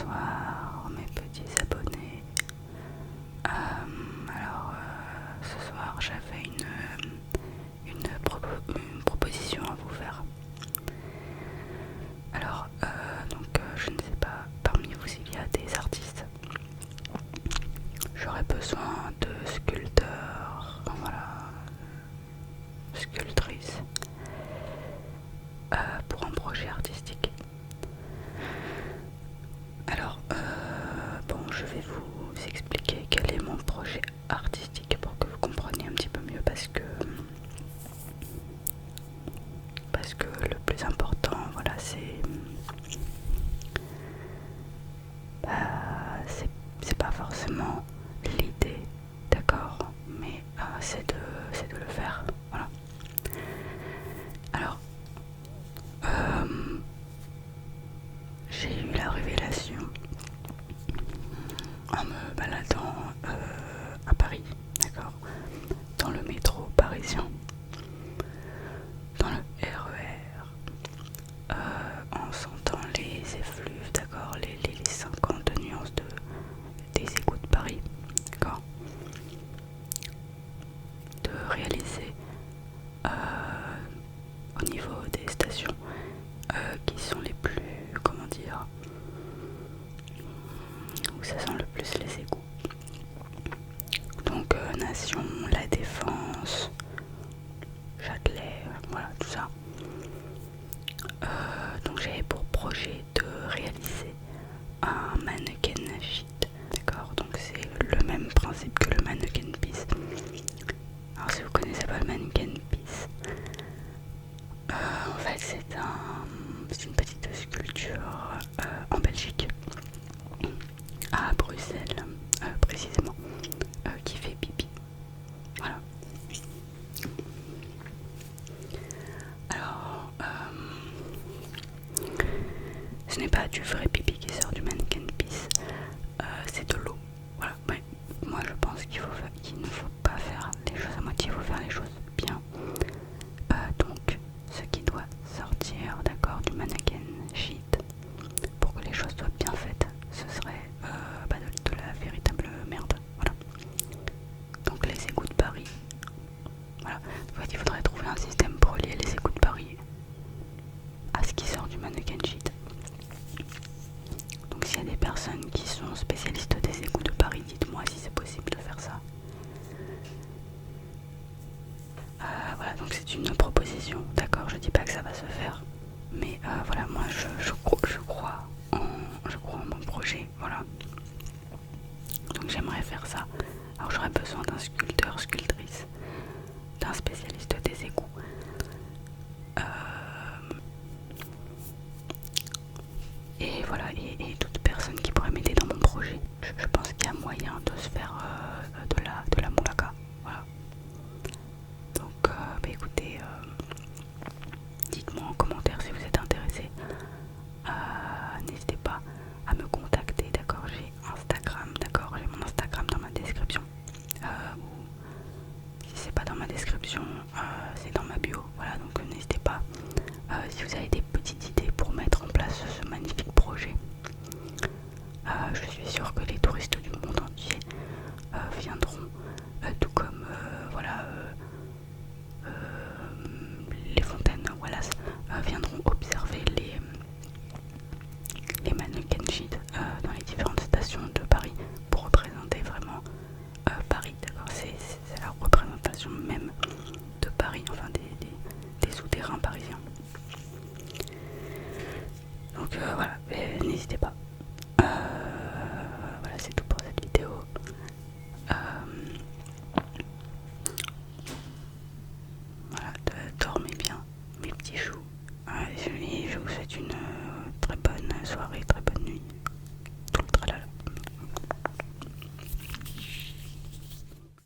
Bonsoir mes petits abonnés. Ce soir j'avais une proposition à vous faire. Je ne sais pas parmi vous s'il y a des artistes. J'aurais besoin de sculpteurs, sculptrices, pour un projet artistique. Je vais vous expliquer quel est mon projet artistique pour que vous compreniez un petit peu mieux parce que le plus important, c'est pas forcément l'idée, d'accord, mais c'est de le faire, voilà. Alors, j'ai eu la révélation en me baladant à Paris, d'accord, dans le métro parisien, dans le RER, en sentant les effluves, d'accord, les 50 nuances des égouts de Paris, d'accord, de réaliser au niveau des stations qui sont les plus, où ça sent le plus les égouts. Donc Nation, La Défense, Châtelet, voilà tout ça. Donc j'avais pour projet de réaliser un mannequin sheet, d'accord. Donc c'est le même principe que le mannequin piece. Alors si vous connaissez pas le mannequin piece, en fait c'est une petite sculpture en Belgique, à Bruxelles précisément, qui fait pipi. Voilà. Alors, ce n'est pas du vrai pipi qui sort du mannequin piece, c'est de l'eau. Voilà. Ouais. Moi je pense qu'il ne faut pas faire les choses à moitié, il faut faire les choses bien. Donc, ce qui doit sortir, d'accord, du mannequin sheet pour que les choses soient bien faites, ce serait de la véritable merde. Voilà. Donc les égouts de Paris. Voilà. En fait, il faudrait trouver un système pour relier les égouts de Paris à ce qui sort du mannequin sheet. Donc s'il y a des personnes qui sont spécialistes des égouts de Paris, dites-moi si c'est possible de faire ça. Voilà, donc c'est une proposition, d'accord, je dis pas que ça va se faire, mais voilà, moi je crois en mon projet, voilà. Donc j'aimerais faire ça. Alors j'aurais besoin d'un sculpteur, sculptrice, d'un spécialiste des égouts. Et voilà, et toute personne qui pourrait m'aider dans mon projet. Je pense qu'il y a moyen de se faire de la moulaka. Voilà. Donc écoutez, dites-moi en commentaire si vous êtes intéressé. N'hésitez pas à me contacter, d'accord. J'ai Instagram, d'accord. J'ai mon Instagram dans ma description. Ou si c'est pas dans ma description, c'est dans ma bio. Voilà, donc n'hésitez pas. Si vous avez des petites idées pour mettre en place ce magnifique projet, je suis sûre que les touristes du monde entier viendront, tout comme les fontaines Wallace viendront observer les mannequin sheets dans les différentes stations de Paris pour représenter vraiment Paris, d'accord. C'est la représentation même de Paris, enfin des souterrains parisiens. Donc voilà, n'hésitez pas. Voilà, c'est tout pour cette vidéo. Voilà, dormez bien, mes petits choux. Je vous souhaite une très bonne soirée, très bonne